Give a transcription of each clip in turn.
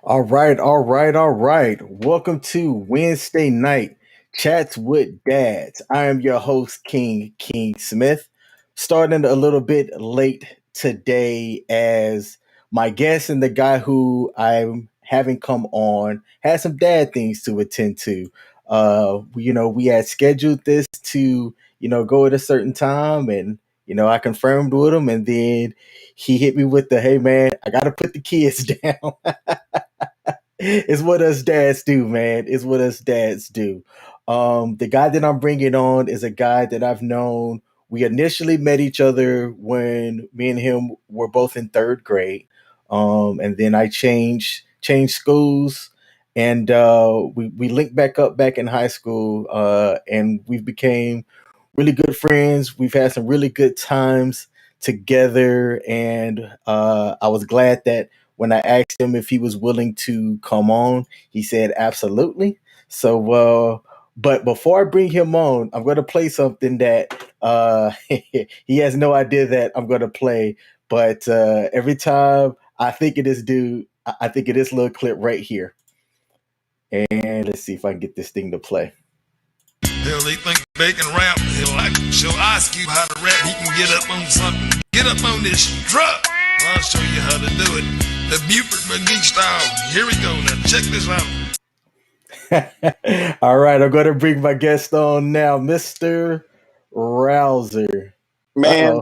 All right. Welcome to Wednesday night chats with dads. I am your host, King Smith. Starting a little bit late today as my guest and the guy who I'm having come on had some dad things to attend to. We had scheduled this to, go at a certain time and I confirmed with him and then he hit me with the hey man, I gotta put the kids down. It's what us dads do, man. It's what us dads do. The guy that I'm bringing on is a guy that I've known. We initially met each other when me and him were both in third grade, and then I changed schools, and we linked back up back in high school, and we became really good friends. We've had some really good times together, and I was glad that when I asked him if he was willing to come on, he said absolutely. But before I bring him on, I'm going to play something that he has no idea that I'm going to play. But every time I think of this dude, I think of this little clip right here. And let's see if I can get this thing to play. Hell, they think they can rap. Hell, she'll ask you how to rap. He can get up on something. Get up on this truck. I'll show you how to do it. The Buford McGee style. Here we go. Now check this out. All right, I'm going to bring my guest on now, Mr. Rouser. Man,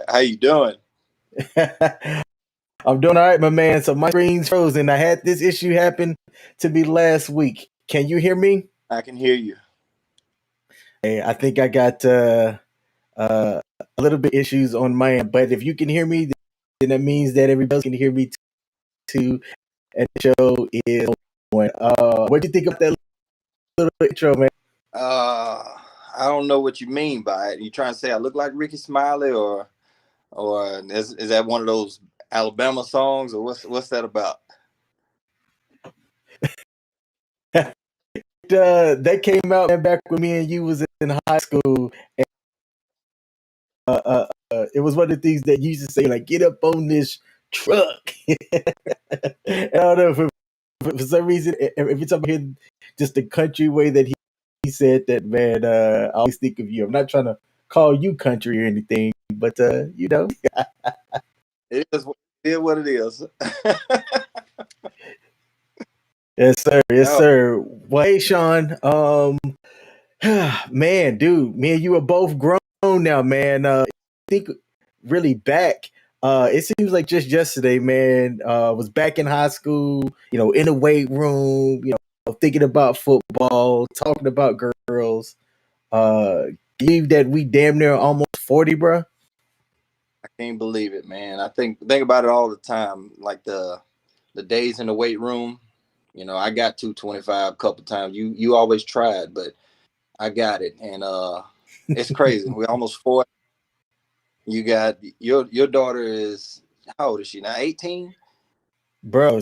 how you doing? I'm doing all right, my man. So my screen's frozen. I had this issue happen to me last week. Can you hear me? I can hear you. Hey, I think I got a little bit issues on my end, but if you can hear me, then that means that everybody else can hear me too. And the show is going. What do you think of that little intro, man? I don't know what you mean by it. You trying to say I look like Ricky Smiley, or is that one of those Alabama songs, or what's that about? That came out back when me and you was in high school. And, it was one of the things that you used to say, like, get up on this truck. I don't know, for some reason, every time I hear just the country way that he said that, man, I always think of you. I'm not trying to call you country or anything, but, It is what it is. Yes, sir. Yes, sir. Well, hey, Sean. Man, dude, me and you are both grown now, man. I think really back. It seems like just yesterday, man. Was back in high school, in the weight room, thinking about football, talking about girls. Believe that we damn near almost 40, bro. I can't believe it, man. I think about it all the time, like the days in the weight room. I got 225 a couple times. You always tried, but I got it, and it's crazy. We're almost 40. You got your daughter is, how old is she now? 18? Bro,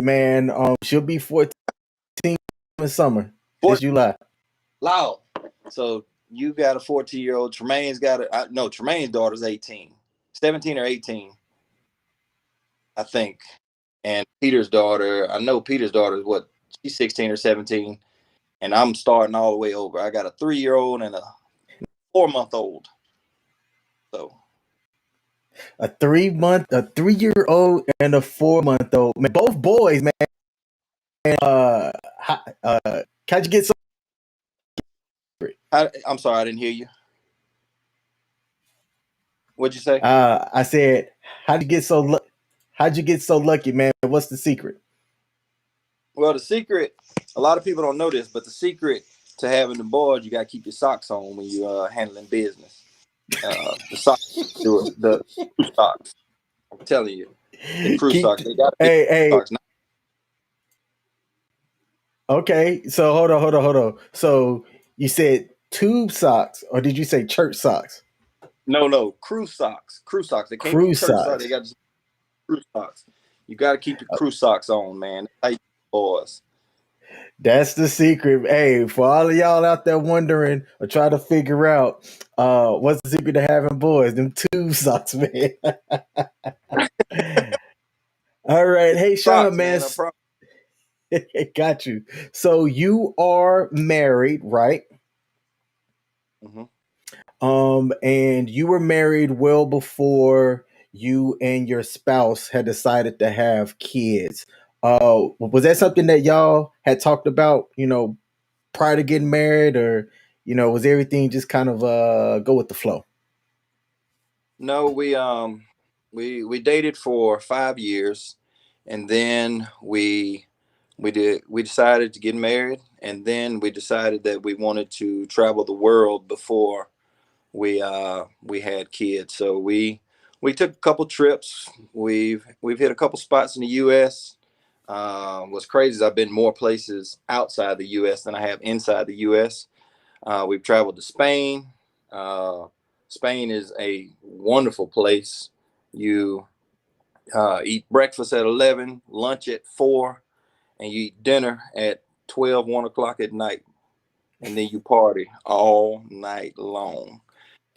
man, she'll be 14 in summer. This July. Loud. So you got a 14-year-old. Tremaine's got Tremaine's daughter's 18. 17 or 18, I think. And Peter's daughter, I know Peter's daughter is what? She's 16 or 17. And I'm starting all the way over. I got a 3-year-old and a 4-month-old. So a 3-year-old and a 4-month-old. Man, both boys, man. How'd you get so? I'm sorry, I didn't hear you. What'd you say? I said, how'd you get so lucky, man? What's the secret? Well, the secret, a lot of people don't know this, but the secret to having the boys, you got to keep your socks on when you're handling business. The socks do it. The crew socks. I'm telling you, the crew socks. They got socks. Okay, so hold on. So you said tube socks, or did you say church socks? No, crew socks. Crew socks. They can't be church socks. They got crew socks. You got to keep your crew socks on, man. That's how you boys. That's the secret. Hey, for all of y'all out there wondering or trying to figure out what's the secret to having boys, them tube socks, man. All right. Hey, Sean, Props, man. man. I props. Got you. So you are married, right? Hmm. And you were married well before you and your spouse had decided to have kids. Was that something that y'all had talked about, prior to getting married, or was everything just kind of go with the flow? No, we dated for 5 years, and then we decided to get married, and then we decided that we wanted to travel the world before we had kids. So we took a couple trips. We've hit a couple spots in the U.S. What's crazy is I've been more places outside the U.S. than I have inside the U.S. We've traveled to Spain. Uh, Spain is a wonderful place. You eat breakfast at 11, lunch at 4, and you eat dinner at 12, 1 o'clock at night. And then you party all night long.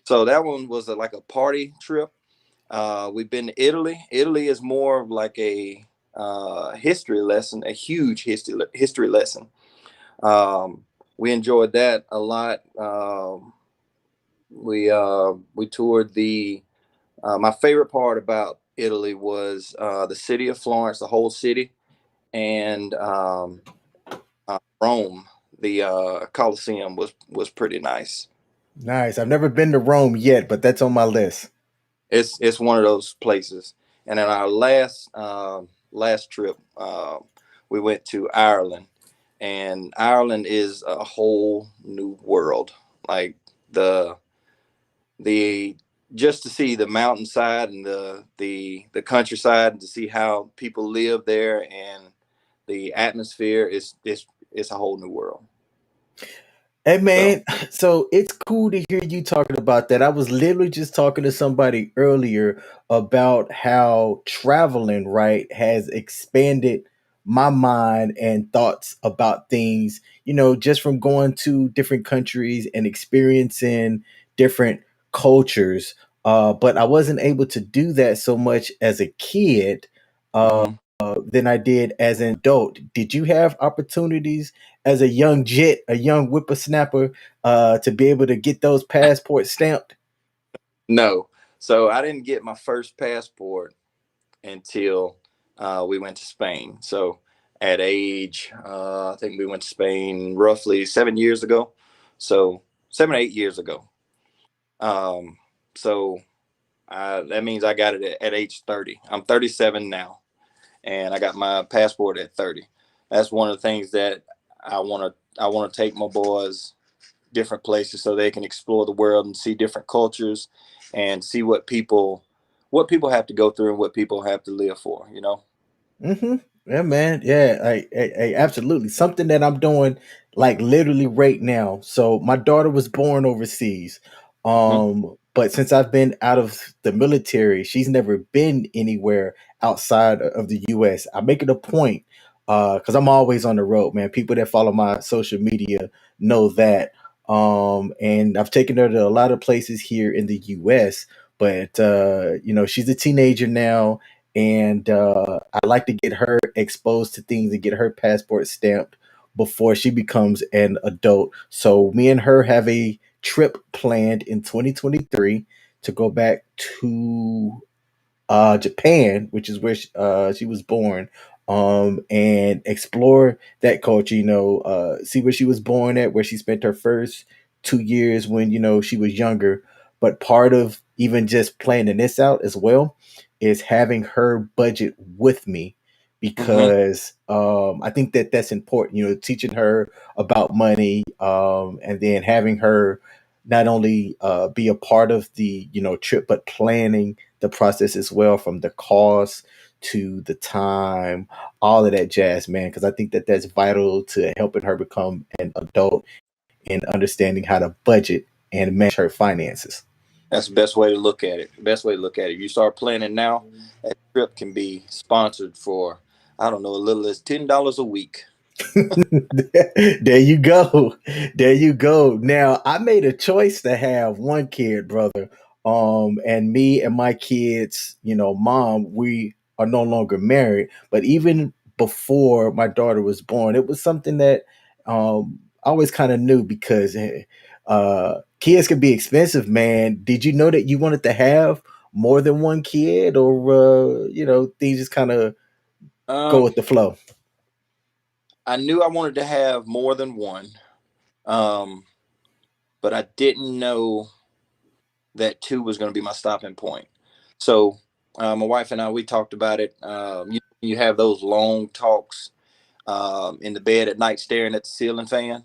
So that one was like a party trip. We've been to Italy. Italy is more of like a history lesson, a huge history lesson. Um, we enjoyed that a lot. We toured the. My favorite part about Italy was the city of Florence, the whole city, and Rome. The Colosseum was pretty nice. Nice. I've never been to Rome yet, but that's on my list. It's one of those places. And then our last trip, we went to Ireland, and Ireland is a whole new world. Like the the just to see the mountainside and the countryside, and to see how people live there, and the atmosphere is a whole new world. Hey So man, so it's cool to hear you talking about that. I was literally just talking to somebody earlier about how traveling, right, has expanded my mind and thoughts about things, just from going to different countries and experiencing different cultures. But I wasn't able to do that so much as a kid. Uh, mhm. than I did as an adult. Did you have opportunities as a young jet, a young whippersnapper, to be able to get those passports stamped? No, so I didn't get my first passport until we went to Spain. So at age, I think we went to Spain roughly 7 years ago. So 7 or 8 years ago. Um, so that means I got it at age 30. I'm 37 now, and I got my passport at 30. That's one of the things that I want to take my boys different places so they can explore the world and see different cultures and see what people have to go through and what people have to live for, you know. Mm-hmm. Yeah, man. Yeah, absolutely. Something that I'm doing like literally right now. So my daughter was born overseas. Hmm. But since I've been out of the military, she's never been anywhere outside of the US. I make it a point, because I'm always on the road, man. People that follow my social media know that. And I've taken her to a lot of places here in the US, but she's a teenager now, and I like to get her exposed to things and get her passport stamped before she becomes an adult. So me and her have a trip planned in 2023 to go back to Japan, which is where she was born, and explore that culture. See where she was born at, where she spent her first 2 years when she was younger. But part of even just planning this out as well is having her budget with me, Hmm. because I think that that's important. Teaching her about money, and then having her not only be a part of the trip, but planning the process as well, from the cost to the time, all of that jazz, man. Because I think that that's vital to helping her become an adult and understanding how to budget and manage her finances. That's the best way to look at it. The best way to look at it. You start planning now, that trip can be sponsored for, I don't know, a little as $10 a week. There you go. There you go. Now, I made a choice to have one kid, brother. And me and my kids, mom, are no longer married. But even before my daughter was born, it was something that I always kind of knew because kids can be expensive, man. Did you know that you wanted to have more than one kid, or things just kind of go Um, with the flow? I knew I wanted to have more than one, um, but I didn't know that two was going to be my stopping point. So my wife and I, we talked about it. You have those long talks in the bed at night, staring at the ceiling fan.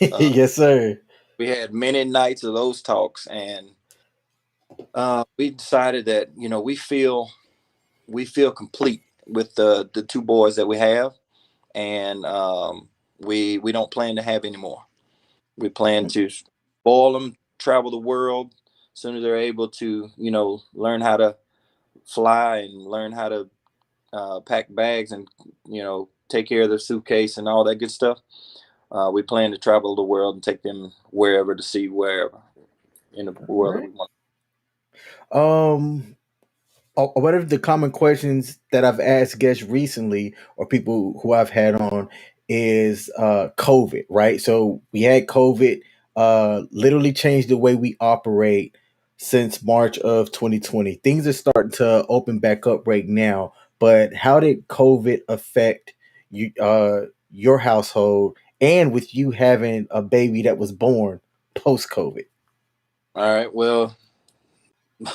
Uh, Yes, sir. we had many nights of those talks, and we decided that we feel complete with the two boys that we have, and we don't plan to have any more. We plan to spoil them, travel the world as soon as they're able to, learn how to fly and learn how to pack bags and take care of their suitcase and all that good stuff. We plan to travel the world and take them wherever to see wherever in the All world that we right. want. One of the common questions that I've asked guests recently or people who I've had on is COVID, right? So we had COVID, literally changed the way we operate since March of 2020. Things are starting to open back up right now, but how did COVID affect your household and with you having a baby that was born post COVID? All right. Well,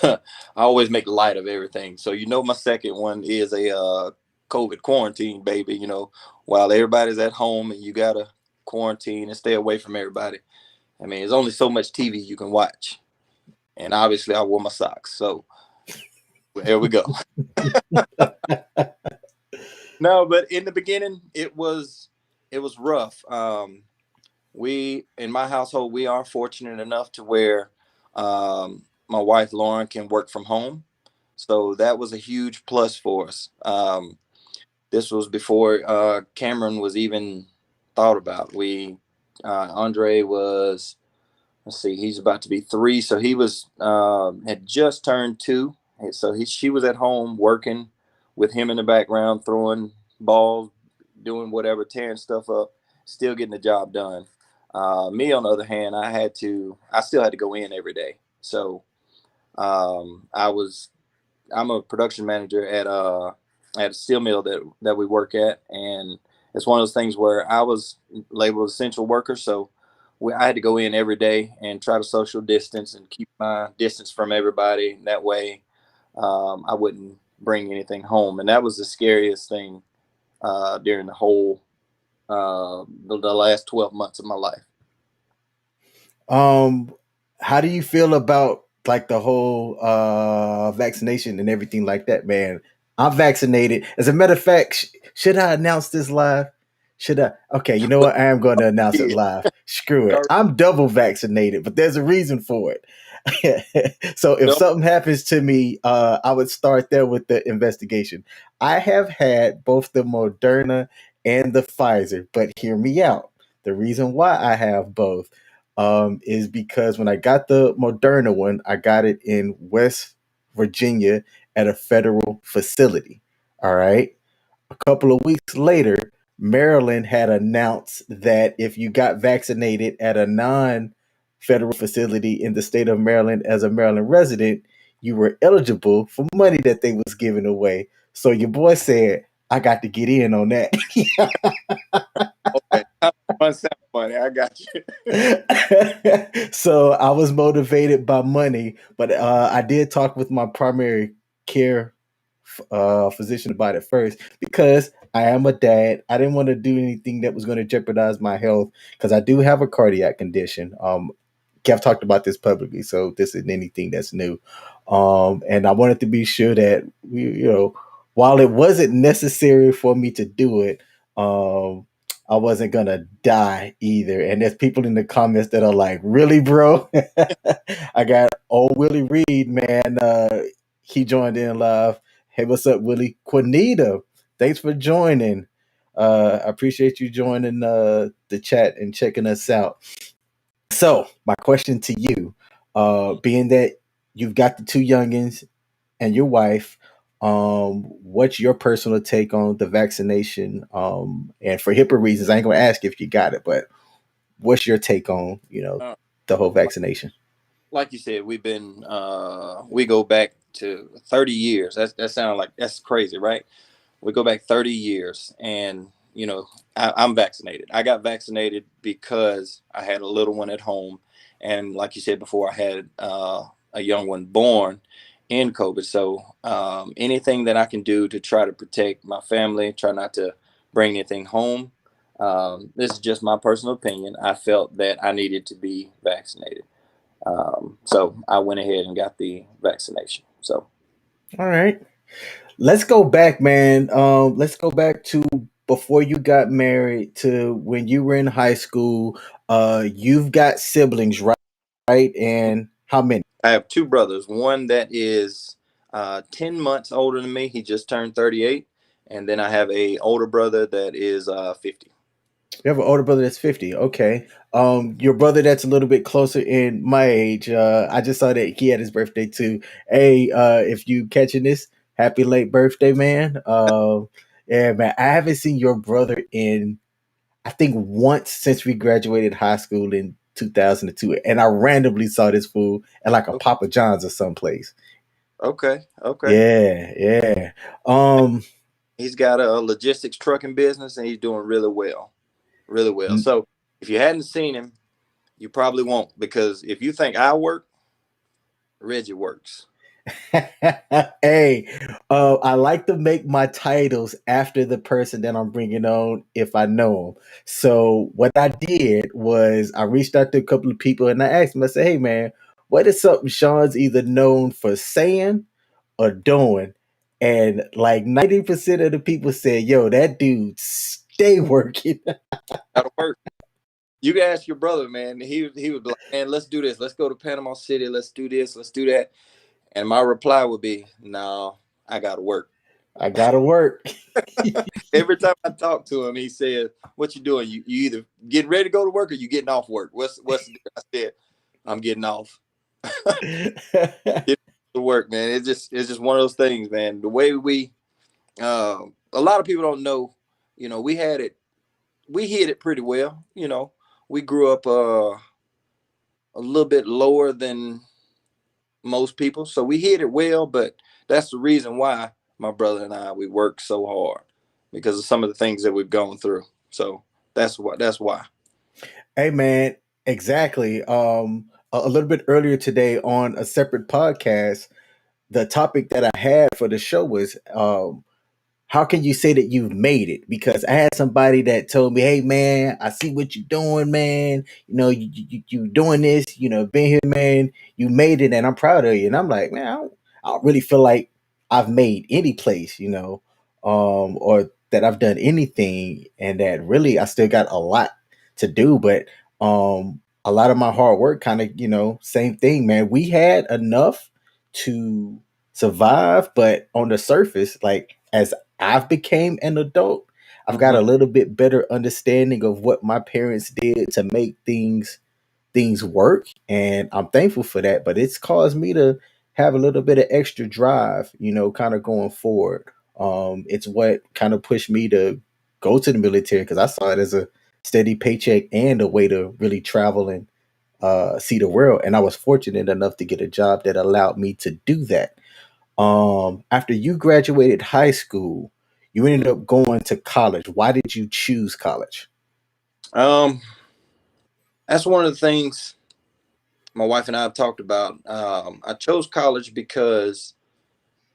I always make light of everything. So my second one is a COVID quarantine baby. While everybody's at home and you gotta quarantine and stay away from everybody. I mean, there's only so much TV you can watch, and obviously I wore my socks. So here we go. No, but in the beginning, it was rough. We in my household, we are fortunate enough to where my wife Lauren can work from home, so that was a huge plus for us. This was before Cameron was even thought about. We Andre was, let's see, he's about to be 3, so he was had just turned 2. And so she was at home working with him in the background, throwing balls, doing whatever, tearing stuff up, still getting the job done. Me, on the other hand, I still had to go in every day. So I was I'm a production manager at a steel mill that we work at, and it's one of those things where I was labeled essential worker, so I had to go in every day and try to social distance and keep my distance from everybody. That way, I wouldn't bring anything home, and that was the scariest thing during the last 12 months of my life. Um, how do you feel about like the whole vaccination and everything like that, man? I'm vaccinated. As a matter of fact, should I announce this live? Should I? Okay, you know what? I am going to announce it Yeah. live. Screw it. I'm double vaccinated, but there's a reason for it. So if something happens to me, I would start there with the investigation. I have had both the Moderna and the Pfizer, but hear me out. The reason why I have both is because when I got the Moderna one, I got it in West Virginia at a federal facility. All right. A couple of weeks later, Maryland had announced that if you got vaccinated at a non federal facility in the state of Maryland as a Maryland resident, you were eligible for money that they was giving away. So your boy said, I got to get in on that. Okay. Fun sound funny. I got you. So I was motivated by money, but I did talk with my primary care physician about it first because I am a dad. I didn't want to do anything that was going to jeopardize my health because I do have a cardiac condition. Kev talked about this publicly, so this isn't anything that's new. And I wanted to be sure that while it wasn't necessary for me to do it, um, I wasn't gonna die either. And there's people in the comments that are like, "Really, bro?" I got old Willie Reed, man. He joined in live. Hey, what's up, Willie? Quinita, thanks for joining. I appreciate you joining the chat and checking us out. So, my question to you, being that you've got the two youngins and your wife, What's your personal take on the vaccination? And for HIPAA reasons, I ain't gonna ask if you got it, but what's your take on Uh, the whole vaccination? like you said, we go back to 30 years. That sounds like that's crazy, right? We go back 30 years, and I'm vaccinated. I got vaccinated because I had a little one at home, and like you said before, I had a young one born in COVID. So anything that I can do to try to protect my family, try not to bring anything home. This is just my personal opinion. I felt that I needed to be vaccinated. So I went ahead and got the vaccination. So All right. Let's go back, man. Let's go back to before you got married to when you were in high school. You've got siblings, right? And how many? I have two brothers. One that is 10 months older than me. He just turned 38. And then I have a older brother that is 50. You have an older brother that's 50. Okay. Your brother that's a little bit closer in my age. I just saw that he had his birthday too. Hey, if you catching this, happy late birthday, man. Yeah, man. I haven't seen your brother in I think once since we graduated high school in 2002, and I randomly saw this fool at like a Papa John's or someplace. Okay. Okay. Yeah, yeah. Um, He's got a logistics trucking business and he's doing really well. Really well. So if you hadn't seen him, you probably won't, because if you think I work, Reggie works. hey, I like to make my titles after the person that I'm bringing on if I know them. So what I did was I reached out to a couple of people and I asked them. I said, "Hey, man, what is something Sean's either known for saying or doing?" And like 90% of the people said, "Yo, that dude stay working." That'll work. You can ask your brother, man. He would be like, man, let's do this. Let's go to Panama City. Let's do this. Let's do that. And my reply would be, no, I got to work. I gotta work. Every time I talk to him, he says, "What you doing? You either getting ready to go to work or you getting off work? What's the difference?" I said, "I'm getting off." Get to work, man. It's just one of those things, man. The way a lot of people don't know, we hid it pretty well. We grew up a little bit lower than most people, so we hid it well. But that's the reason why my brother and I we work so hard, because of some of the things that we've gone through. So that's why. Hey man, exactly. A little bit earlier today on a separate podcast, the topic that I had for the show was how can you say that you've made it? Because I had somebody that told me, "Hey man, I see what you're doing, man. You doing this. Been here, man. You made it, and I'm proud of you." And I'm like, man, I don't really feel like I've made any place, or that I've done anything, and that really I still got a lot to do. But a lot of my hard work, kind of, same thing, man. We had enough to survive, but on the surface, like as I've became an adult, I've got Mm-hmm. a little bit better understanding of what my parents did to make things work, and I'm thankful for that. But it's caused me to have a little bit of extra drive, kind of going forward. It's what kind of pushed me to go to the military because I saw it as a steady paycheck and a way to really travel and see the world. And I was fortunate enough to get a job that allowed me to do that. After you graduated high school, you ended up going to college. Why did you choose college? Um, that's one of the things my wife and I have talked about. I chose college because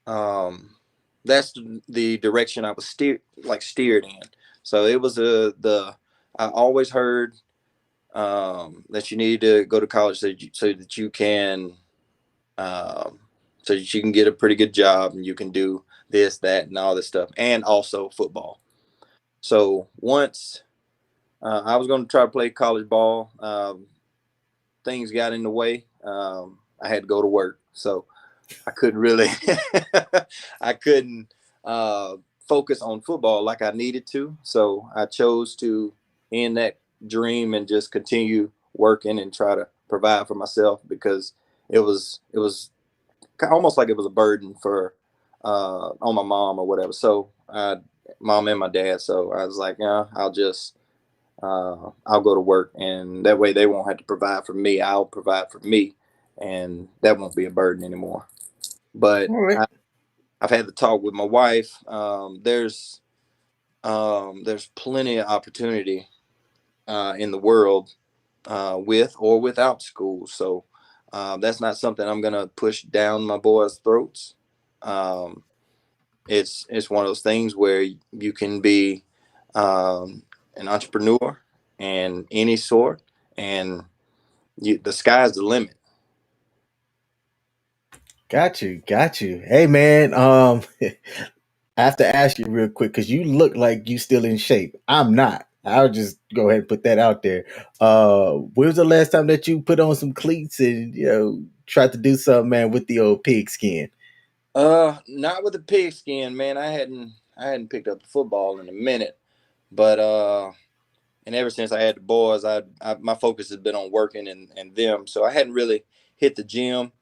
um, that's the direction I was steered in. So it was the I always heard that you need to go to college so that you can um, so that you can get a pretty good job and you can do this, that, and all this stuff, and also football. So once I was going to try to play college ball, things got in the way. I had to go to work, so I couldn't really, I couldn't uh, focus on football like I needed to. So I chose to end that dream and just continue working and try to provide for myself, because it was almost like it was a burden for on my mom or whatever. So mom and my dad. So I was like, yeah, I'll go to work, and that way they won't have to provide for me. I'll provide for me, and that won't be a burden anymore. But All right. I've had the talk with my wife. There's plenty of opportunity in the world with or without school. So that's not something I'm gonna push down my boys' throats. Um, it's one of those things where you can be an entrepreneur and any sort, and the sky's the limit. Got you. Got you. Hey, man. I have to ask you real quick because you look like you still in shape. I'm not. I'll just go ahead and put that out there. When was the last time that you put on some cleats and tried to do something, man, with the old pig skin? Not with the pigskin, man. I hadn't picked up the football in a minute, but and ever since I had the boys, my focus has been on working and them. So I hadn't really hit the gym.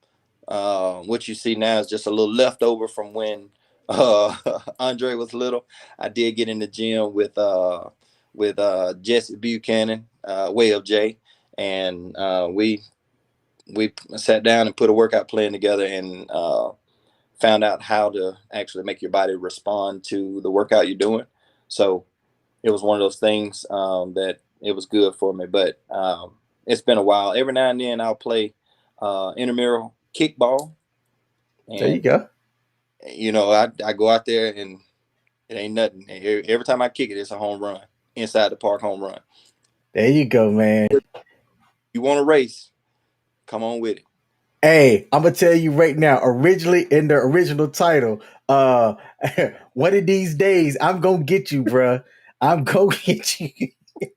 What you see now is just a little leftover from when Andre was little. I did get in the gym with Jesse Buchanan, Way of J, and we sat down and put a workout plan together and found out how to actually make your body respond to the workout you're doing. So it was one of those things that it was good for me. But it's been a while. Every now and then I'll play intramural kickball, There and you go. I go out there and it ain't nothing. Every time I kick it, it's a home run, inside the park home run. There you go, man. You want to race? Come on with it. Hey, I'm gonna tell you right now. Originally, in the original title, uh, one of these days, I'm gonna get you, bruh. I'm gonna get you.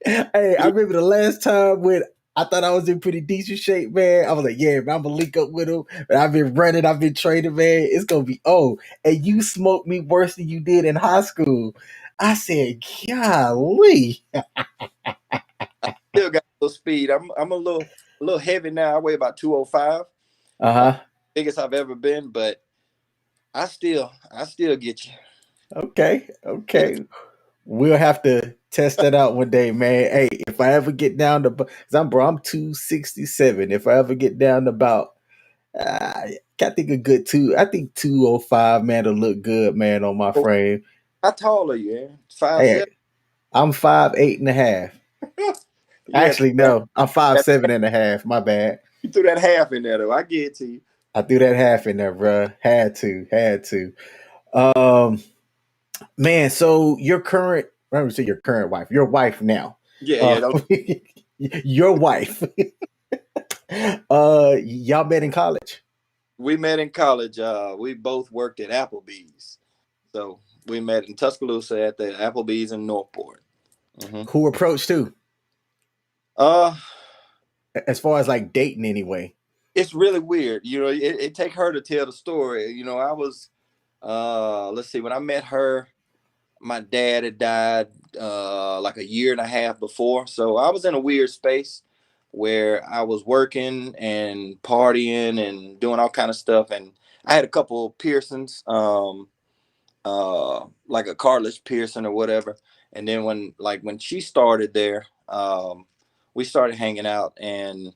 Hey, I remember the last time when I thought I was in pretty decent shape, man. I was like, yeah, man, I'm gonna link up with him. But I've been running, I've been training, man. It's gonna be and you smoked me worse than you did in high school. I said, golly. Still got a little speed. I'm a little heavy now. I weigh about 205, Uh-huh. biggest I've ever been, but I still get you. Okay, okay. We'll have to test that out one day, man. Hey, if I ever get down to, cause I'm 267. If I ever get down to about, I think a good two. I think 205, man, will look good, man, on my frame. How tall are you, man? 5'7"? Hey, I'm 5'8.5". Yeah, Actually, no, I'm 5'7.5". My bad. you threw that half in there though. I get it to you. I threw that half in there, bruh. Had to. Um, man. So your current, I don't say your current wife, your wife now. Yeah, Uh, yeah. Don't, your wife. Y'all met in college. we met in college. We both worked at Applebee's, so we met in Tuscaloosa at the Applebee's in Northport. hmm Who approached who? Uh, As far as like dating, anyway. it's really weird. It take her to tell the story. I was let's see, when I met her, my dad had died like a year and a half before. So I was in a weird space where I was working and partying and doing all kind of stuff. And I had a couple of piercings, like a cartilage piercing or whatever. And then when she started there, we started hanging out, and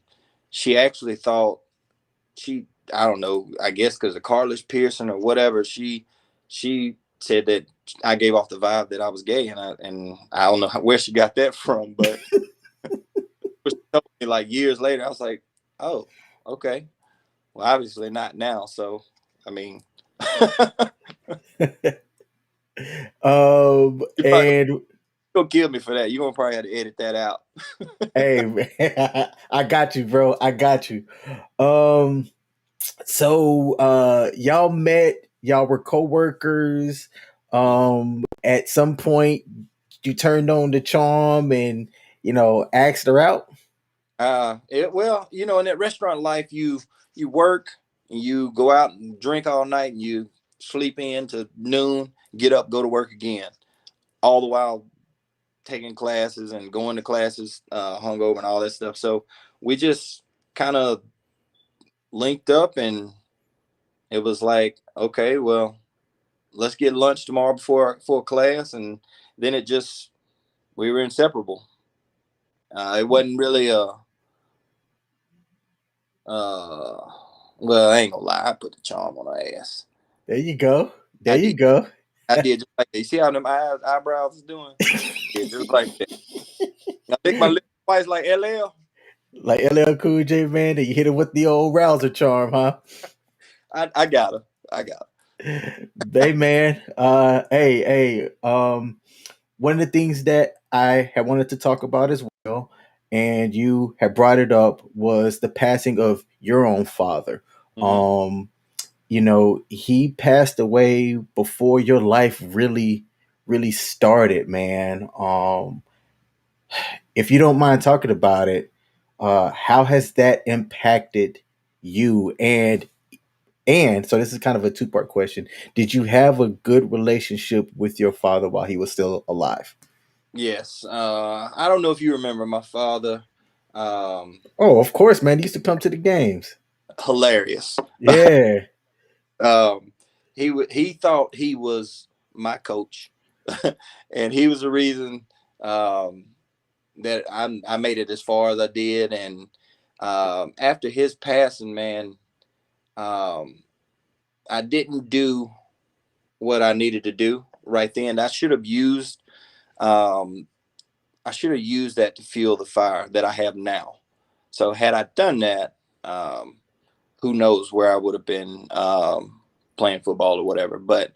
she actually thought she I don't know, I guess because of cartilage piercing or whatever, she said that I gave off the vibe that I was gay, and I don't know where she got that from, but she told me like years later. I was like, oh, okay, well, obviously not now. So I mean, you probably And gonna kill me for that. You gonna probably have to edit that out. hey, man, I got you, bro. I got you. Um, so y'all met, y'all were co-workers. At some point you turned on the charm and asked her out. Well, in that restaurant life, you work and you go out and drink all night and you sleep in to noon, get up, go to work again, all the while taking classes and going to classes, hungover and all that stuff. So we just kind of linked up, and it was like, okay, well, let's get lunch tomorrow before class, and then we were inseparable. It wasn't really well, I ain't gonna lie, I put the charm on her ass. There you go. There I you did. go. I did just like that. You see how them eyebrows is doing? Yeah, just like that. I lick my lips twice like LL. Like LL Cool J, man, that you hit him with the old rouser charm, huh? I got her. I got Hey man, one of the things that I had wanted to talk about as well, and you had brought it up, was the passing of your own father. her. Um, he passed away before your life really started, man. If you don't mind talking about it, how has that impacted you? And so this is kind of a two-part question. Did you have a good relationship with your father while he was still alive? Yes. I don't know if you remember my father. Oh, of course, man. He used to come to the games. Hilarious. Yeah. Um, he thought he was my coach, and he was the reason um, that I made it as far as I did. And after his passing, man, um, I didn't do what I needed to do right then. Um, I should have used that to fuel the fire that I have now. So had I done that, um, who knows where I would have been playing football or whatever. But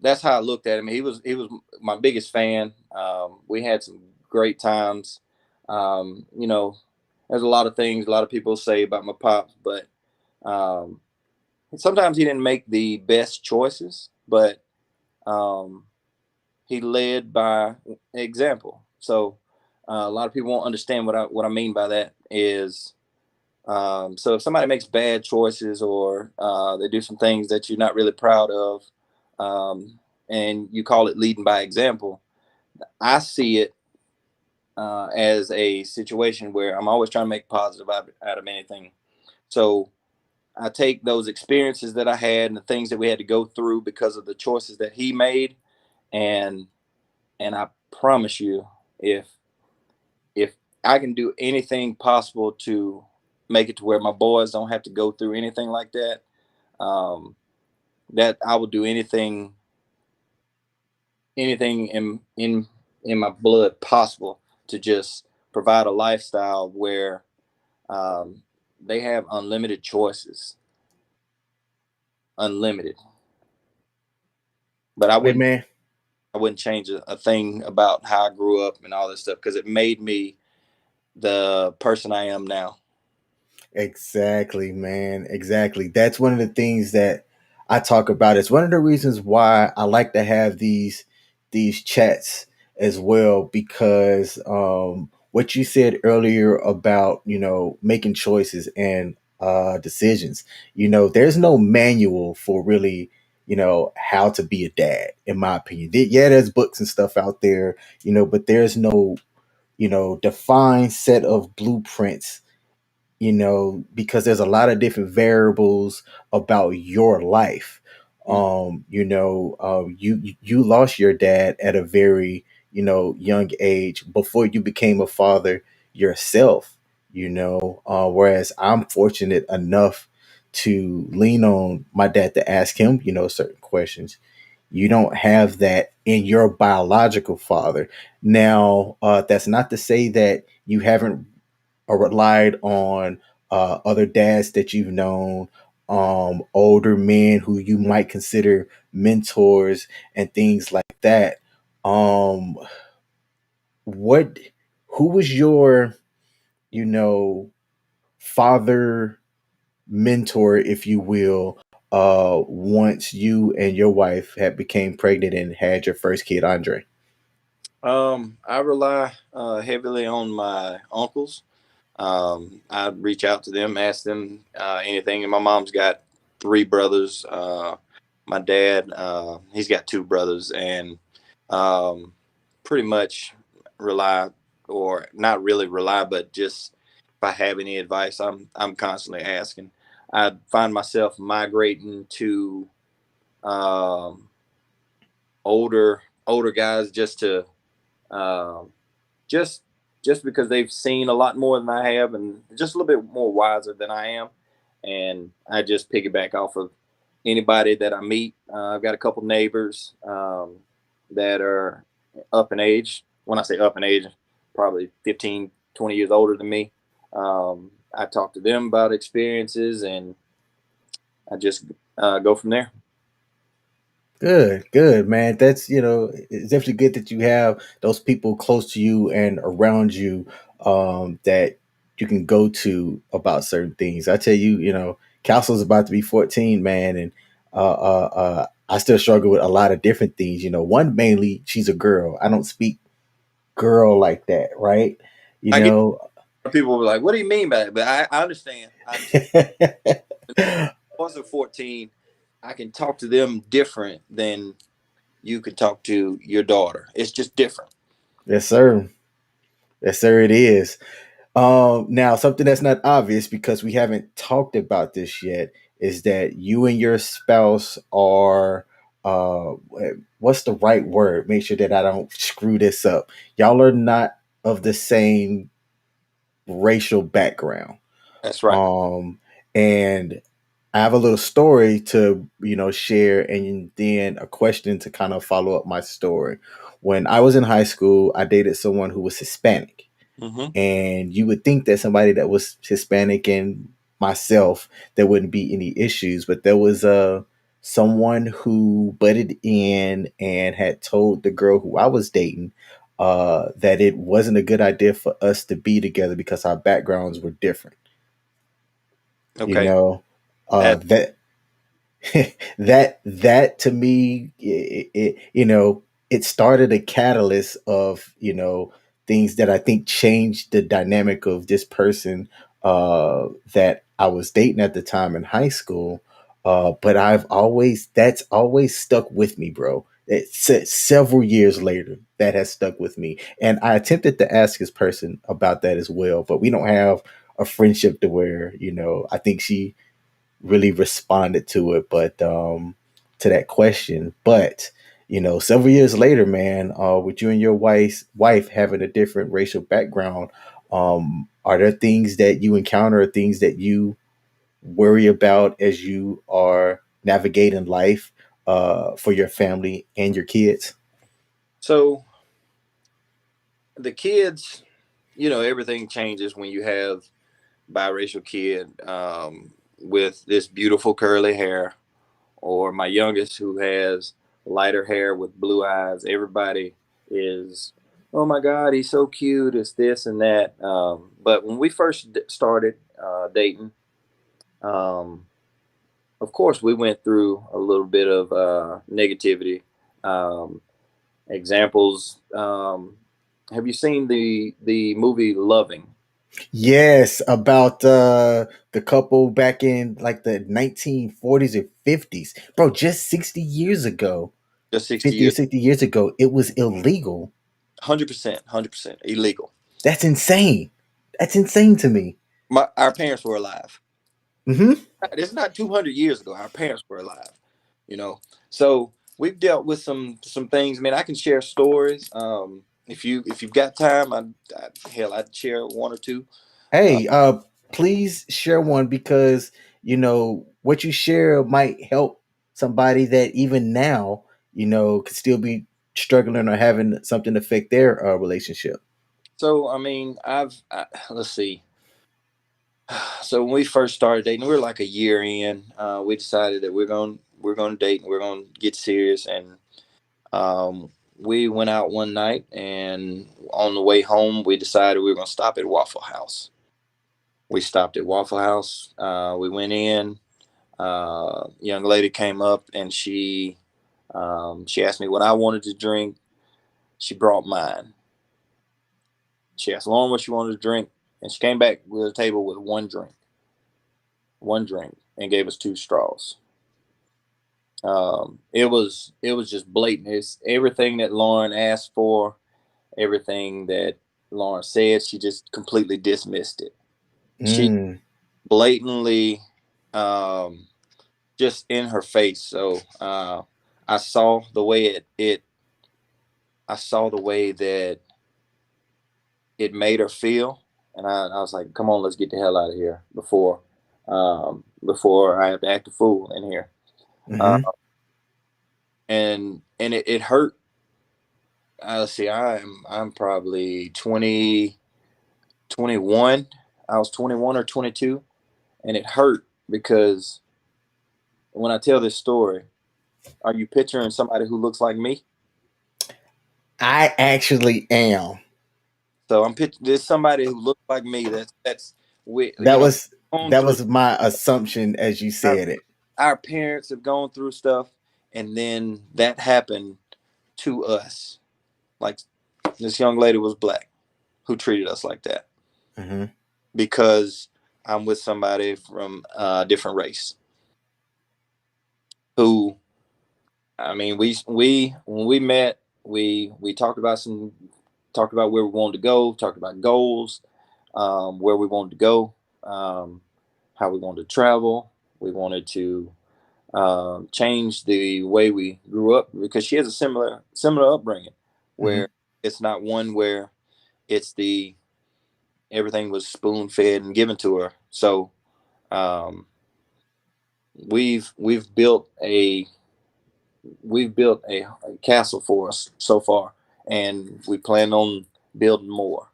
that's how I looked at him. He was my biggest fan. We had some great times. You know, there's a lot of things a lot of people say about my pops, but um, sometimes he didn't make the best choices, but um, he led by example. So a lot of people won't understand what I mean by that is so if somebody makes bad choices or they do some things that you're not really proud of, and you call it leading by example, I see it as a situation where I'm always trying to make positive out of anything. So I take those experiences that I had and the things that we had to go through because of the choices that he made, and I promise you, if if I can do anything possible to make it to where my boys don't have to go through anything like that, um, that I will do anything in my blood possible to just provide a lifestyle where um, they have unlimited choices, unlimited. But Hey, man. I wouldn't change a thing about how I grew up and all this stuff because it made me the person I am now. Exactly, man. Exactly. That's one of the things that I talk about. It's one of the reasons why I like to have these chats as well, because what you said earlier about, making choices and decisions. There's no manual for really, how to be a dad, in my opinion. Yeah, there's books and stuff out there, but there's no, defined set of blueprints, because there's a lot of different variables about your life. Mm. You lost your dad at a very, young age before you became a father yourself. Whereas I'm fortunate enough to lean on my dad to ask him, certain questions. You don't have that in your biological father. Now, that's not to say that you haven't or relied on other dads that you've known, older men who you might consider mentors and things like that. Um, what, who was your, you know, father mentor, if you will, once you and your wife had became pregnant and had your first kid, Andre? I rely heavily on my uncles. I reach out to them, ask them anything. And my mom's got three brothers. My dad, he's got two brothers, and um, pretty much rely, or not really rely, but just if I have any advice, I'm constantly asking. I find myself migrating to um, older guys just to um, just just because they've seen a lot more than I have and just a little bit more wiser than I am, and I just piggyback off of anybody that I meet. I've got a couple neighbors that are up in age. When I say up in age, probably 15, 20 years older than me. I talk to them about experiences, and I just go from there. Good, man. That's it's definitely good that you have those people close to you and around you that you can go to about certain things. I tell you, Castle's about to be 14, man, and I still struggle with a lot of different things. One mainly, she's a girl. I don't speak girl like that, right? You I get know, people were like, "What do you mean by that?" But I understand. I understand. Boys are 14. I can talk to them different than you could talk to your daughter. It's just different. yes, sir. Yes, sir. It is. Now, something that's not obvious because we haven't talked about this yet is that you and your spouse are, uh, what's the right word? Make sure that I don't screw this up. Y'all are not of the same racial background. That's right. Um, and I have a little story to, share and then a question to kind of follow up my story. When I was in high school, I dated someone who was Hispanic, Mm-hmm. and you would think that somebody that was Hispanic and myself, there wouldn't be any issues, but there was someone who butted in and had told the girl who I was dating that it wasn't a good idea for us to be together because our backgrounds were different. You Okay. know, That that that to me, it started a catalyst of things that I think changed the dynamic of this person that I was dating at the time in high school. But that's always stuck with me, bro. It's several years later that has stuck with me, and I attempted to ask this person about that as well, but we don't have a friendship to where I think she really responded to it, but to that question. But several years later, man, with you and your wife having a different racial background, are there things that you encounter, or things that you worry about as you are navigating life for your family and your kids? so the kids, everything changes when you have biracial kid with this beautiful curly hair, or my youngest who has lighter hair with blue eyes. Everybody is, oh my God, he's so cute. It's this and that. But when we first started dating, um, of course, we went through a little bit of negativity. Um, examples. Have you seen the movie Loving? Yes, about the couple back in like the 1940s or 50s. Bro, just 60 years ago, Just 60 50 or years. 60 years ago, it was illegal. 100%, 100% illegal. That's insane. That's insane to me. Our parents were alive. Hmm. It's not 200 years ago. Our parents were alive. You know, so we've dealt with some things. Man, I can share stories. If you've got time, I'd share one or two. Uh, Hey, please share one because what you share might help somebody that even now could still be struggling or having something affect their relationship. so I mean, let's see. So when we first started dating, we were like a year in. We decided that we're going to date and we're going to get serious. And we went out one night, and on the way home, we decided we were going to stop at Waffle House. We stopped at Waffle House. We went in. Young lady came up, and she asked me what I wanted to drink. She brought mine. She asked Lauren what she wanted to drink, and she came back with a table with one drink, and gave us two straws. It was just blatant. It's everything that Lauren asked for, everything that Lauren said. She just completely dismissed it. She Mm. blatantly, um, just in her face. So I saw the way I saw the way that it made her feel, and I was like, "Come on, let's get the hell out of here before I have to act a fool in here." Uh, Mm-hmm. and it hurt. Let's see, I'm probably 21. I was 21 or 22, and it hurt because when I tell this story, are you picturing somebody who looks like me? I actually am. So I'm picturing there's somebody who looks like me. That's we That was gone that through. was my assumption as you Our, said it. our parents have gone through stuff, and then that happened to us. Like this young lady was black who treated us like that Mm-hmm. because I'm with somebody from a different race who, I mean, we when we met, we talked about where we wanted to go, talked about goals, where we wanted to go, how we wanted to travel. We wanted to change the way we grew up because she has a similar upbringing, Mm-hmm. where it's not one where it's the everything was spoon fed and given to her. So um, we've built a castle for us so far, and we plan on building more.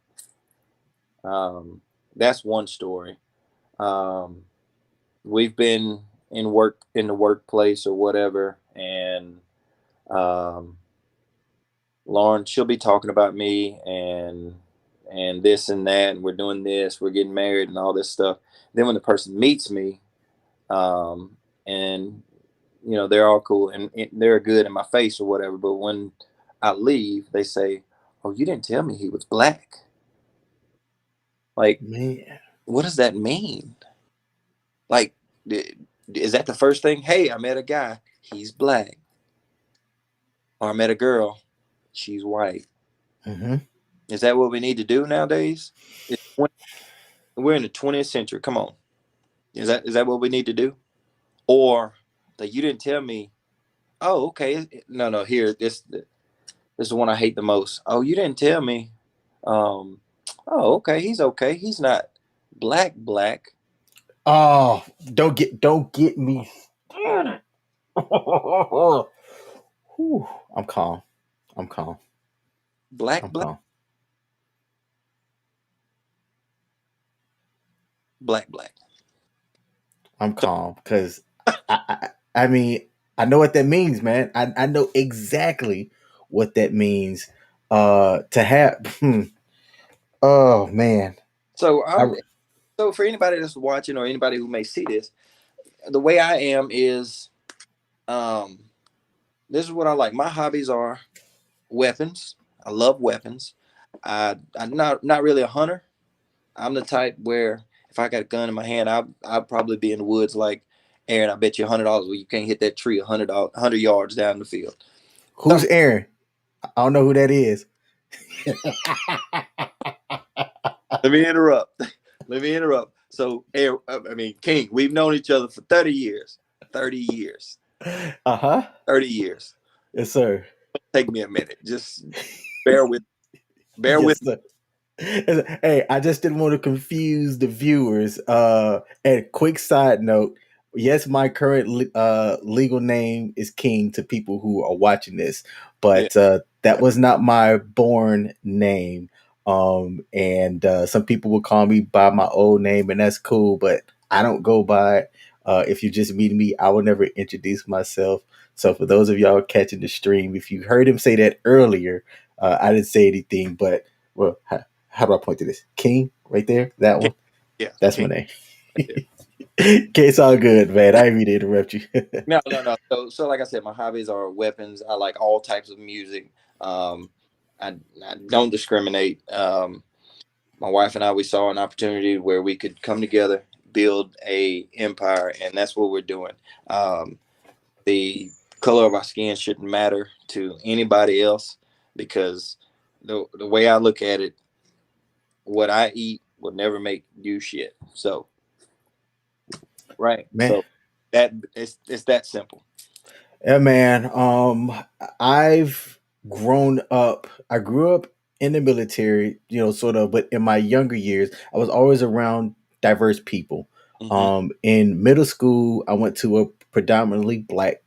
That's one story. Um, we've been in the workplace or whatever, and um, Lauren, she'll be talking about me and this and that, and we're doing this, we're getting married, and all this stuff. Then when the person meets me, and they're all cool and they're good in my face or whatever, but when I leave, they say, "Oh, you didn't tell me he was black." Like, Man. what does that mean? Like, is that the first thing? Hey, I met a guy, he's black, or I met a girl, she's white. Mm-hmm. Is that what we need to do nowadays? We're in the 20th century. Come on. Is that what we need to do? Or that you didn't tell me, oh, okay. No, no, here, this is the one I hate the most. Oh, you didn't tell me. Um, oh, okay, he's okay. He's not black black. Oh, don't get me started. Whew. I'm calm. I'm calm. Black I'm black calm. black black. I'm So calm because I mean I know what that means, man. I know exactly what that means. To have. Oh man. so I. I'm so for anybody that's watching or anybody who may see this, the way I am is um this is what I like. My hobbies are weapons. I love weapons. I'm not really a hunter. I'm the type where if I got a gun in my hand, I'll probably be in the woods like Aaron. I bet you $100 well, you can't hit that tree 100 yards down the field. Who's Some, Aaron? I don't know who that is. let me interrupt. Let me interrupt. So, Aaron, I mean, King, we've known each other for 30 years. 30 years. Uh-huh. 30 years. Yes, sir. Take me a minute. Just bear with bear Yes, with sir. Hey, I just didn't want to confuse the viewers. And quick side note: yes, my current legal name is King to people who are watching this, me. but that was not my born name. And some people will call me by my old name, and that's cool. But I don't go by it. If you just meet me, I will never introduce myself. So for those of y'all catching the stream, if you heard him say that earlier, I didn't say anything, but well, how do I point to this? King, right there, that Yeah, one. yeah, That's my King. name. Okay, it's all good, man. I didn't mean to interrupt you. No, no, no. So like I said, my hobbies are weapons. I like all types of music. Um, I don't discriminate. My wife and I, we saw an opportunity where we could come together, build a empire, and that's what we're doing. Um, the color of our skin shouldn't matter to anybody else because the way I look at it, what I eat will never make you shit. So right. Man, So It's that simple. Yeah, man. I've grown up. I grew up in the military, sort of, but in my younger years, I was always around diverse people. Hmm. In middle school, I went to a predominantly black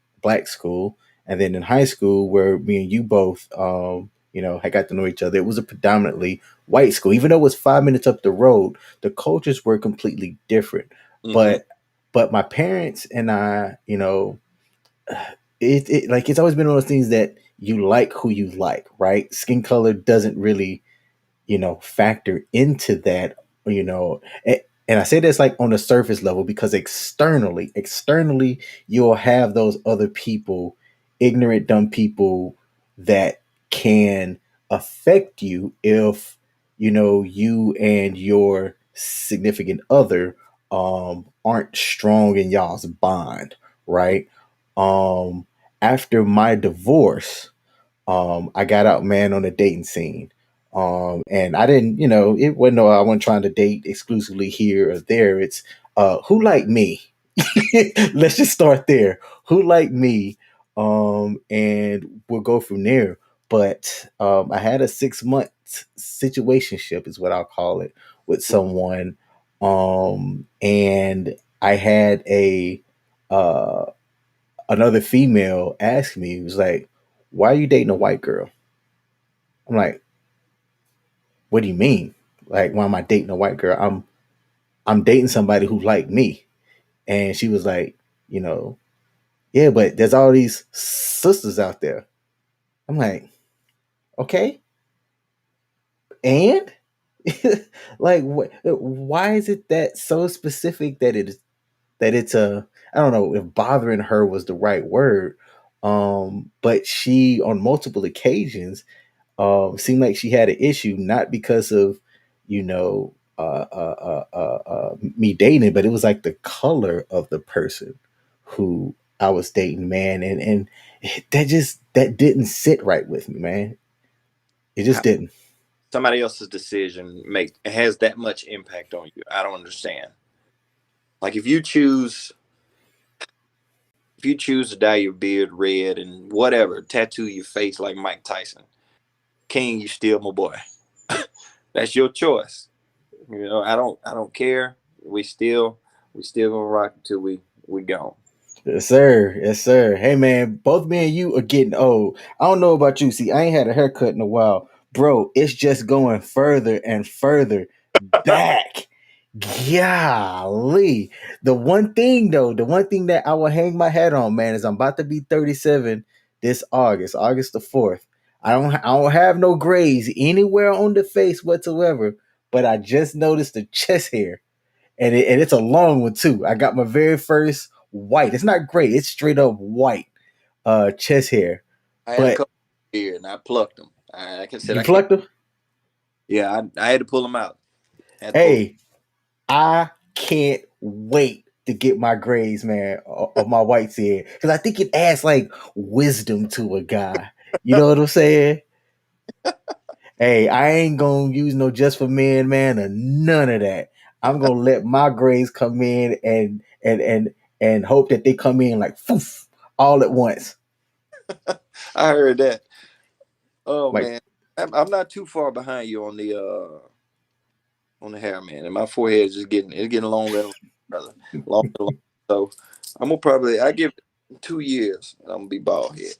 school, and then in high school, where me and you both, had got to know each other, it was a predominantly white school. Even though it was 5 minutes up the road, the cultures were completely different. Hmm. But my parents and I, like it's always been one of those things that you like who you like, right? Skin color doesn't really, factor into that, and I say this like on the surface level because externally, you'll have those other people, ignorant, dumb people that can affect you if, you and your significant other aren't strong in y'all's bond, right? Um, After my divorce, I got out, man, on the dating scene. And I didn't, it wasn't no, I wasn't trying to date exclusively here or there. It's who like me. Let's just start there. Who like me? And we'll go from there. But I had a 6 month situationship, is what I'll call it, with someone. And I had uh, another female ask me, it was like, "Why are you dating a white girl?" I'm like, "What do you mean? Like, why am I dating a white girl? I'm dating somebody who like me." And she was like, you know, "Yeah, but there's all these sisters out there." I'm like, "Okay, and like, why is it that so specific that it's a, I don't know if bothering her was the right word, but she on multiple occasions seemed like she had an issue, not because of, me dating, but it was like the color of the person who I was dating, man, and that didn't sit right with me, man. It just How didn't. somebody else's decision makes has that much impact on you? I don't understand. Like if you choose to dye your beard red and whatever, tattoo your face like Mike Tyson, King, you still my boy. That's your choice. I don't care. We still gonna rock until we gone. Yes, sir. Yes, sir. Hey, man, both me and you are getting old. I don't know about you. See, I ain't had a haircut in a while, bro. It's just going further and further back. Golly. The one thing that I will hang my hat on, man, is I'm about to be 37 this August the 4th. I don't have no grays anywhere on the face whatsoever, but I just noticed the chest hair. And it's a long one too. I got my very first white. It's not gray, it's straight up white chest hair. I had a But couple here and I plucked them. I can said you I can't. plucked them? Yeah, I had to pull them out. I had to pull them. Hey, I can't wait to get my grays, man, of my whites here, because I think it adds like wisdom to a guy. You know what I'm saying? Hey, I ain't gonna use no just for men, man, or none of that. I'm gonna let my grays come in and hope that they come in like foof all at once. I heard that. Oh Like, man, I'm not too far behind you on the hair, man, and my forehead is just getting longer and longer, brother, longer and longer. So I give it 2 years and I'm gonna be bald head.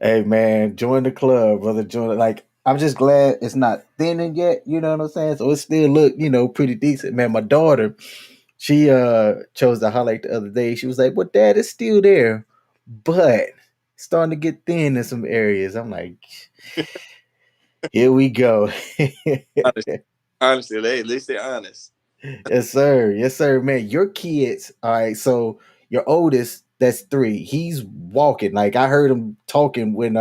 hey man, join the club, brother. Join it. Like, I'm just glad it's not thinning yet. You know what I'm saying? So it still look, pretty decent, man. My daughter, she chose to highlight the other day. She was like, "Well, Dad, it's still there, but it's starting to get thin in some areas." I'm like, "Here we go." Honest, honestly, at least they're honest. Yes, sir. Yes, sir, man. Your kids, all right. So your oldest, that's 3. He's walking. Like, I heard him talking when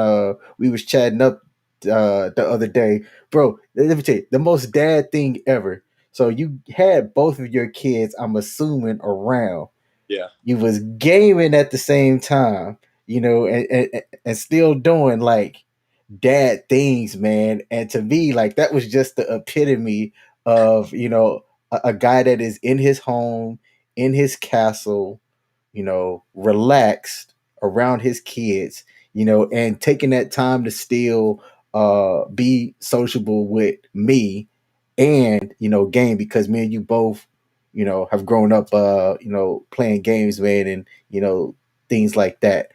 we was chatting up the other day. Bro, let me tell you, the most dad thing ever. So you had both of your kids, I'm assuming, around. Yeah, You was gaming at the same time, and still doing like dad things, man. And to me, like, that was just the epitome of, a guy that is in his home, in his castle, relaxed around his kids, and taking that time to still be sociable with me and game, because me and you both have grown up playing games, man, and things like that.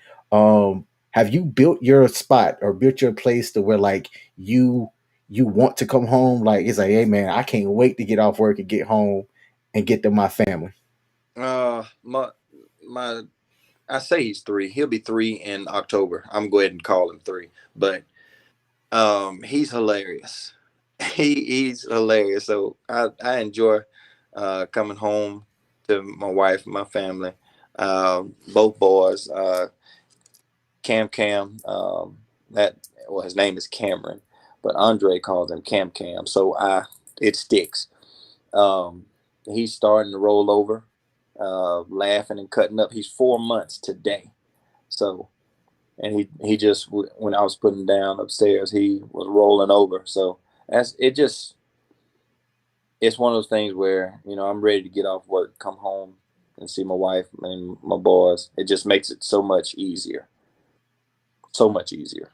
Have you built your spot or built your place to where like you want to come home, like it's like, hey man, I can't wait to get off work and get home and get to my family? My I say he's 3. He'll be 3 in October. I'm going to go ahead and call him 3. But he's hilarious. He's hilarious. So I enjoy coming home to my wife, my family, both boys. Cam. That well, his name is Cameron, but Andre calls him Cam. So it sticks. Um, he's starting to roll over, laughing and cutting up. He's 4 months today. So, and he just when I was putting him down upstairs, he was rolling over. So that's it. Just it's one of those things where I'm ready to get off work, come home, and see my wife and my boys. It just makes it so much easier. So much easier.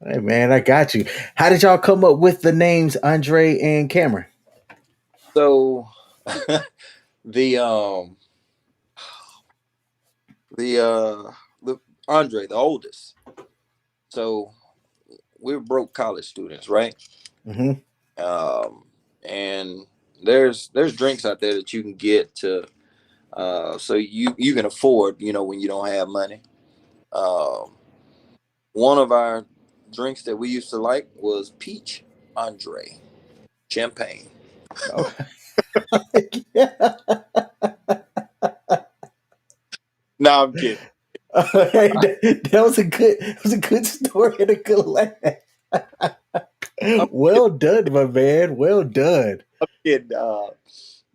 Hey man, I got you. How did y'all come up with the names Andre and Cameron? So the the Andre, the oldest. So we were broke college students, right? Mm-hmm. And there's drinks out there that you can get to, so you can afford, when you don't have money. Um, one of our drinks that we used to like was peach Andre champagne. Oh, yeah. No, I'm kidding. Hey, that was a good story and a good laugh. I'm Well done, my man. Well done. kidding.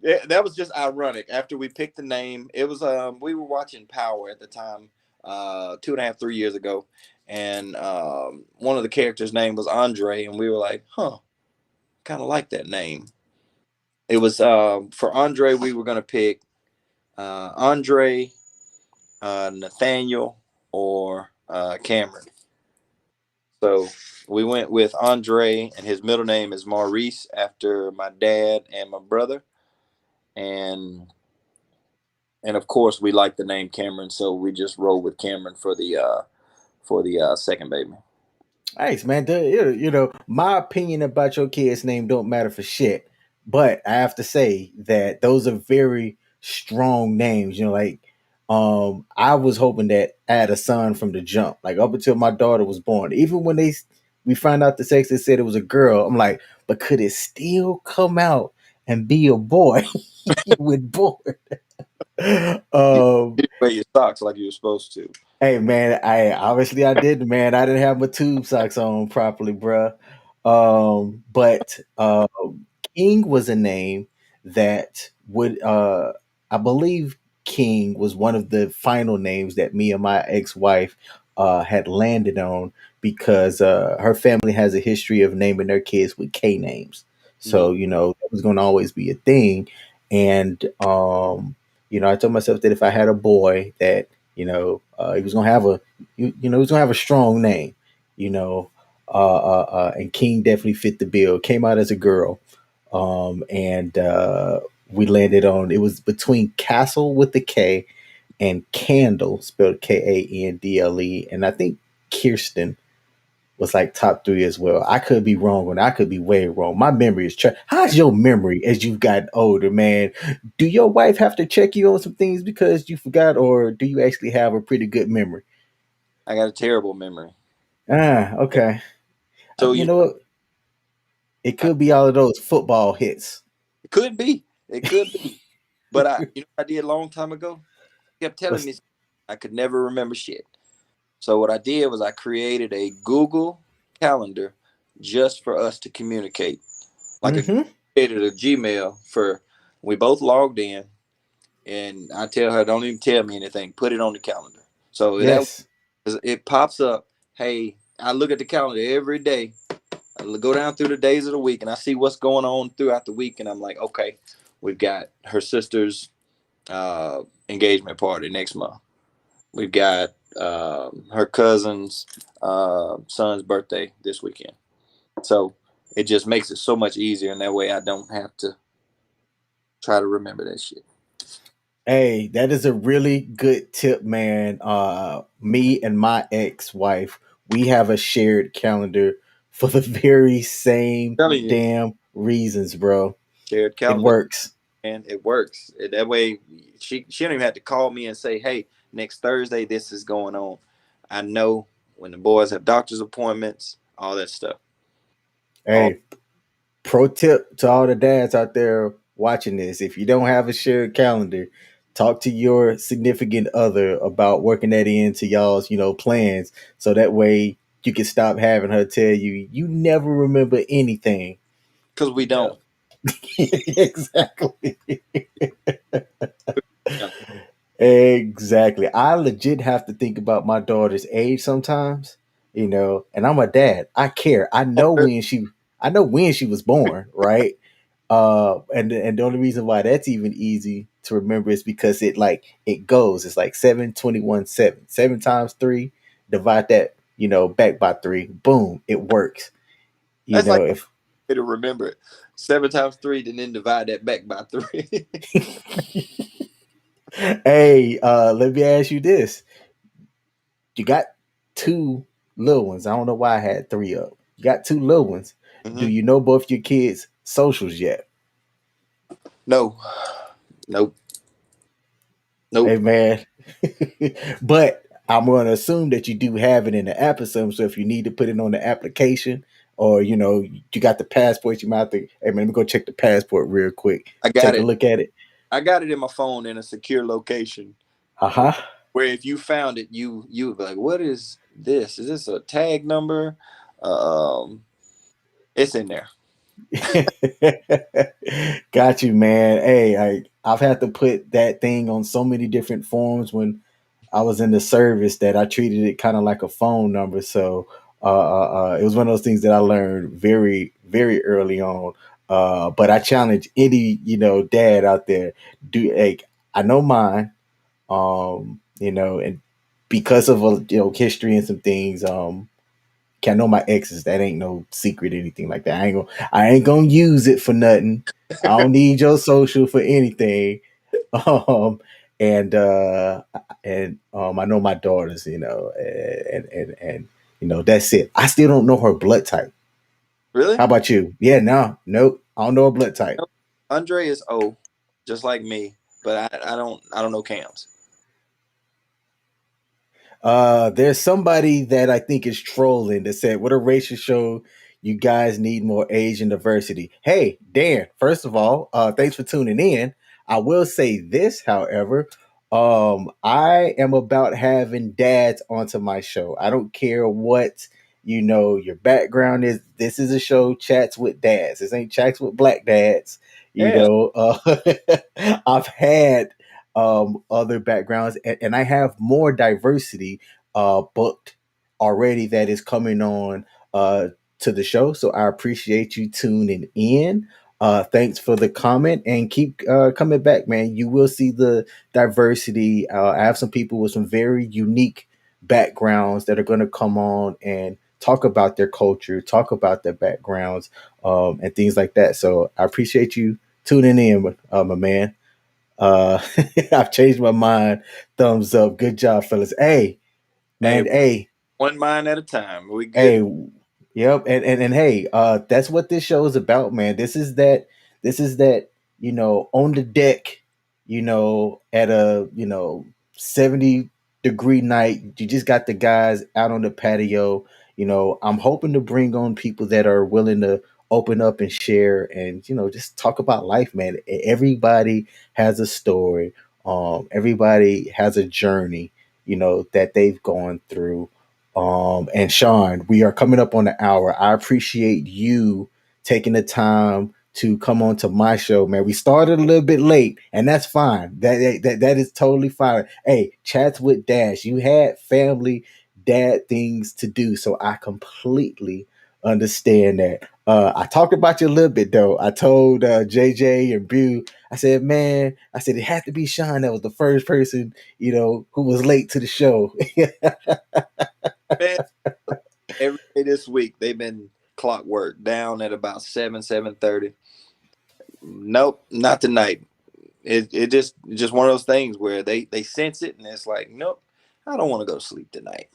Yeah, that was just ironic. After we picked the name, it was we were watching Power at the time, 2.5, 3 years ago, and one of the characters' name was Andre, and we were like, huh, kind of like that name. It was for Andre, we were gonna pick Andre, Nathaniel, or Cameron. So we went with Andre, and his middle name is Maurice after my dad and my brother, and of course we like the name Cameron, so we just rolled with Cameron for the second baby. Nice, man. My opinion about your kid's name don't matter for shit. But I have to say that those are very strong names. Like I was hoping that I had a son from the jump, like up until my daughter was born. Even when we found out the sex, they said it was a girl. I'm like, but could it still come out and be a boy with boy? You um didn't wear your socks like you were supposed to. Hey man, I didn't, man. I didn't have my tube socks on properly, bruh. But King was a name that would I believe King was one of the final names that me and my ex-wife had landed on, because her family has a history of naming their kids with K names. So, Mm-hmm. that was gonna always be a thing. And I told myself that if I had a boy, that he was gonna have he was gonna have a strong name, you know. And King definitely fit the bill. Came out as a girl, and we landed on, it was between Castle with the K and Candle, spelled Kandle, and I think Kirsten was like top 3 as well. I could be wrong, and I could be way wrong. My memory is how's your memory as you've gotten older, man? Do your wife have to check you on some things because you forgot, or do you actually have a pretty good memory? I got a terrible memory. Okay. So You know what? It I, could be all of those football hits. it could be, it could be, but what I did a long time ago. Kept telling What's me I could never remember shit. So what I did was I created a Google Calendar just for us to communicate. Like I mm-hmm. created a Gmail for we both logged in, and I tell her don't even tell me anything. Put it on the calendar. So that Yes. it pops up. Hey, I look at the calendar every day. I go down through the days of the week, and I see what's going on throughout the week, and I'm like, okay, we've got her sister's engagement party next month. We've got her cousin's son's birthday this weekend. So it just makes it so much easier, and that way I don't have to try to remember that shit. Hey, that is a really good tip, man. Me and my ex-wife, we have a shared calendar for the very same I'm telling you, damn reasons, bro. shared It calendar, works. and it works. That way, she don't even have to call me and say, "Hey, next Thursday this is going on." I know when the boys have doctor's appointments, all that stuff. All Hey, pro tip to all the dads out there watching this: if you don't have a shared calendar, talk to your significant other about working that into y'all's, plans, so that way you can stop having her tell you you never remember anything. because we You know. don't. Exactly. Yeah. Exactly. I legit have to think about my daughter's age sometimes, and I'm a dad. I care. I know when she was born, right? And the only reason why that's even easy to remember is because it goes. It's like 7, 21, 7. 7 times 3, divide that, back by 3. Boom, it works. That's like If way to remember it. 7 times 3, then divide that back by 3. hey, let me ask you this. You got two little ones. I don't know why I had three of them. You got two little ones. Do Mm-hmm. you know both your kids' socials yet? No, nope, Hey nope. man. But I'm gonna assume that you do have it in the app or something. So if you need to put it on the application or you got the passport, you might have to, hey man, let me go check the passport real quick. I got Take a it. look at it. I got it in my phone in a secure location. Uh-huh. Where if you found it, you would be like, "What is this? Is this a tag number?" Um, it's in there. Got you, man. Hey, I've had to put that thing on so many different forms when I was in the service that I treated it kind of like a phone number. So it was one of those things that I learned very, very early on. But I challenge any dad out there. Do like I know mine. And because of history and some things, I know my exes. That ain't no secret, anything like that. I ain't gonna use it for nothing. I don't need your social for anything. Um, and I know my daughters. And that's it. I still don't know her blood type. Really? How about you? Yeah, no, nope. I don't know her blood type. Nope. Andre is O, just like me, but I don't know Cam's. There's somebody that I think is trolling that said, "What a racial show! You guys need more Asian diversity." Hey, Dan. First of all, thanks for tuning in. I will say this, however, I am about having dads onto my show. I don't care what your background is. This is a show, chats with dads. This ain't chats with black dads. Yeah. I've had other backgrounds, and I have more diversity booked already that is coming on to the show. So I appreciate you tuning in. Thanks for the comment and keep coming back, man. You will see the diversity. I have some people with some very unique backgrounds that are going to come on and talk about their culture, talk about their backgrounds, and things like that. So I appreciate you tuning in, my man. Uh, I've changed my mind. Thumbs up. Good job, fellas. Hey, Hey, man. Hey, one mind at a time. We hey. good. Yep. And hey, that's what this show is about, man. This is that, on the deck, at a, 70-degree night. You just got the guys out on the patio. I'm hoping to bring on people that are willing to open up and share and, just talk about life, man. Everybody has a story. Everybody has a journey, that they've gone through. And Sean, we are coming up on the hour. I appreciate you taking the time to come on to my show, man. We started a little bit late, and that's fine. That is totally fine. Hey, chats with Dash. You had family dad things to do, so I completely understand that. I talked about you a little bit though. I told JJ and Brew, I said, man, I said it had to be Sean that was the first person, who was late to the show. Man, every day this week they've been clockwork down at about 7:30. Nope, not tonight. It just one of those things where they sense it and it's like, nope, I don't want to go to sleep tonight.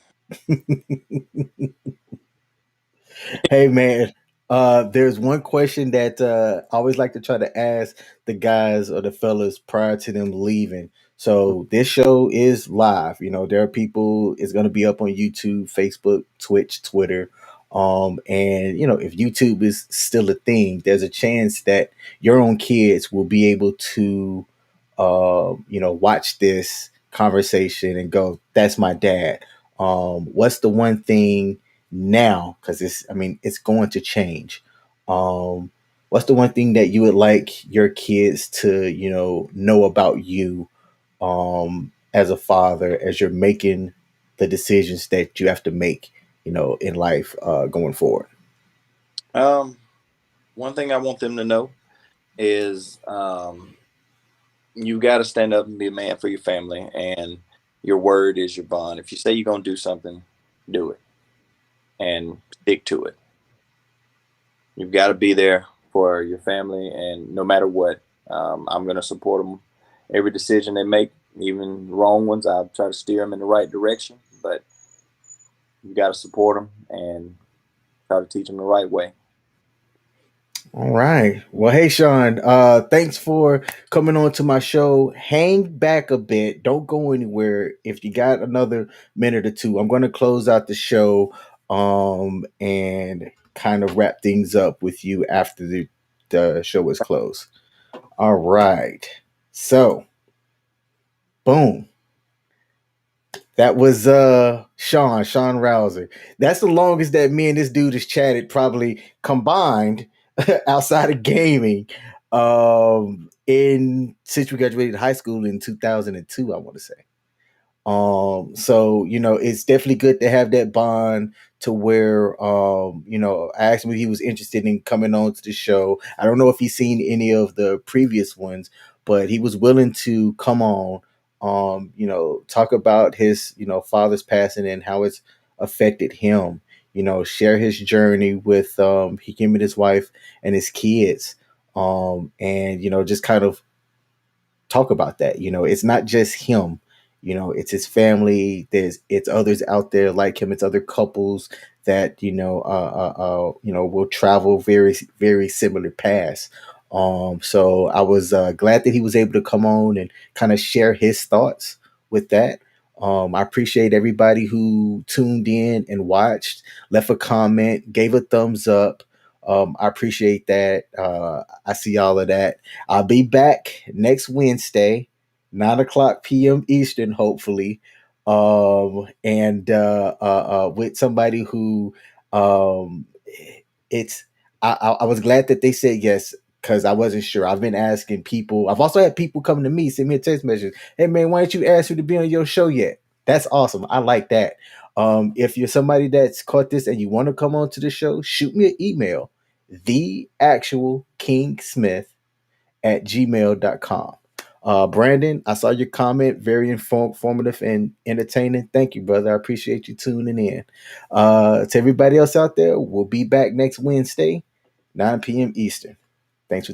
Hey man, there's one question that I always like to try to ask the guys or the fellas prior to them leaving. So this show is live. There are people. It's going to be up on YouTube, Facebook, Twitch, Twitter. And if YouTube is still a thing, there's a chance that your own kids will be able to, watch this conversation and go, "That's my dad." What's the one thing now, because it's going to change? What's the one thing that you would like your kids to know about you, as a father, as you're making the decisions that you have to make in life, going forward? Um, One thing I want them to know is you got to stand up and be a man for your family, and your word is your bond. If you say you're gonna do something, do it and stick to it. You've got to be there for your family, and no matter what, I'm gonna support them. Every decision they make, even wrong ones, I'll try to steer them in the right direction. But you got to support them and try to teach them the right way. All right. Well, hey, Sean, thanks for coming on to my show. Hang back a bit. Don't go anywhere. If you got another minute or two, I'm going to close out the show, and kind of wrap things up with you after the show is closed. All right. So, boom. That was Sean Rouser. That's the longest that me and this dude has chatted, probably combined, outside of gaming. In Since we graduated high school in 2002, I want to say. So it's definitely good to have that bond to where, I asked him if he was interested in coming on to the show. I don't know if he's seen any of the previous ones, but he was willing to come on, talk about his, father's passing and how it's affected him, share his journey with him and his wife and his kids. And just kind of talk about that. It's not just him. It's his family. It's others out there like him. It's other couples that will travel very very similar paths. So I was glad that he was able to come on and kind of share his thoughts with that. I appreciate everybody who tuned in and watched, left a comment, gave a thumbs up. I appreciate that. I see all of that. I'll be back next Wednesday, 9 o'clock p.m. Eastern, hopefully, and with somebody who, um, it's. I was glad that they said yes, because I wasn't sure. I've been asking people. I've also had people come to me, send me a text message. Hey man, why don't you ask me to be on your show yet? That's awesome. I like that. If you're somebody that's caught this and you want to come on to the show, shoot me an email, the actual King Smith at gmail.com. Brandon, I saw your comment, very informative and entertaining. Thank you, brother. I appreciate you tuning in. To everybody else out there, we'll be back next Wednesday, 9 p.m. Eastern. Thanks for tuning in.